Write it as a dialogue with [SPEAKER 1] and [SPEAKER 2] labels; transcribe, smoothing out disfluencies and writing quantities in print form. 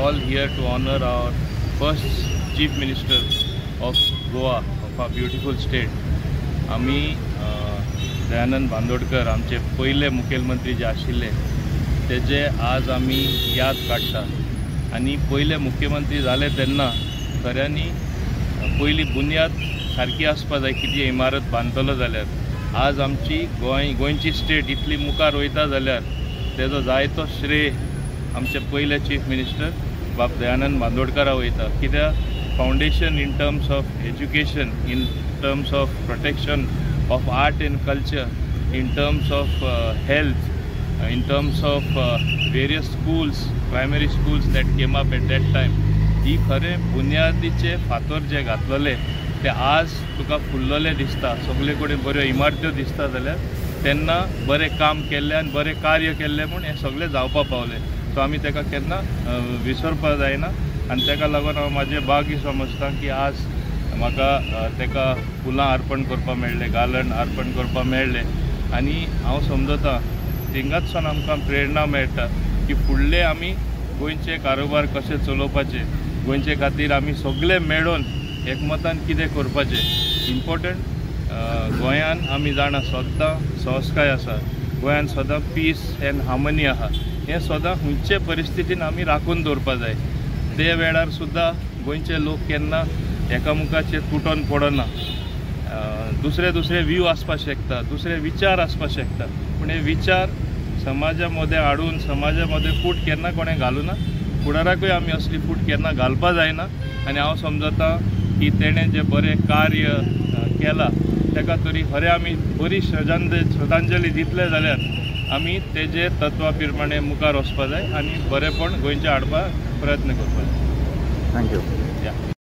[SPEAKER 1] all here to honor our first Chief Minister of Goa, of our beautiful state. आम्ही दयानंद बांदोडकर आमचे पहिले मुखेलमंत्री जे आशिल्ले तेजे आज आम्ही याद काढता आणि पहिले मुख्यमंत्री झाले तेन्ना खऱ्यांनी पयली बुनियाद सारकी आसपा जाय कितें इमारत बांदतलो जाल्यार आज आमची गोंयची स्टेट इतली मुखार वयता जाल्यार तेजो जायतो श्रेय आमचे पहिले चीफ मिनिस्टर बाब दयानंद बांदोडकरा वयता कित्याक foundation in terms of education, in terms of protection of art and culture, in terms of health, in terms of various schools, primary schools that came up at that time. ही खरे बुनियादीचे फातर जे घातलेले ते आज तुका फुल्लले दिसता, सगळे कडेन बऱ्यो इमारत्यो दिसता जाल्यार तेन्ना बरें काम केल्लें आनी बरें कार्य केल्लें म्हूण हें सगळें जावपा पावलें. सो आमी तेका केन्ना विसरपा जायना आनी तेका लागून हांव म्हाजें भाग्य समजता की आज म्हाका तेका फुलां अर्पण करपा मेळ्ळें, गालन अर्पण करपा मेळ्ळें आनी हांव समजता थिंगातसून आमकां प्रेरणा मेळटा की फुडले आमी गोंयचे कारोबार कशे चलोवपाचे, गोंयचे खातीर आमी सगळे मेळून एकमतान कितें करपाचें. इम्पॉर्टंट गोंयान आमी जाणा सद्दां संस्कार आसा, गोंयान सदां पीस एंड हार्मनी आहा, हें सदां खंयचे परिस्थितीन आमी राखून दवरपा जाय. ते वेळार सुद्दां गोंयचे लोक केन्ना एकामुखाचेर तुटोन पडना. दुसरे व्यू आसपा शकता, दुसरे विचार आसपा शकता, पूण हे विचार समाजा मध्ये हाडून समाजा मध्ये फूट केन्ना कोणें घालूना. फुडाराकूय आमी असली फूट केन्ना घालपा जायना आनी हांव समजता की तेणें जे बरें कार्य केलां तेका तरी खरें आमी बरी श्रद्धांजली दितले जाल्यार आमी तेजे तत्वा प्रमाणे मुखार वचपा जाय आनी बरेंपण गोंयचें हाडपाक प्रयत्न करपा जाय.
[SPEAKER 2] थँक्यू.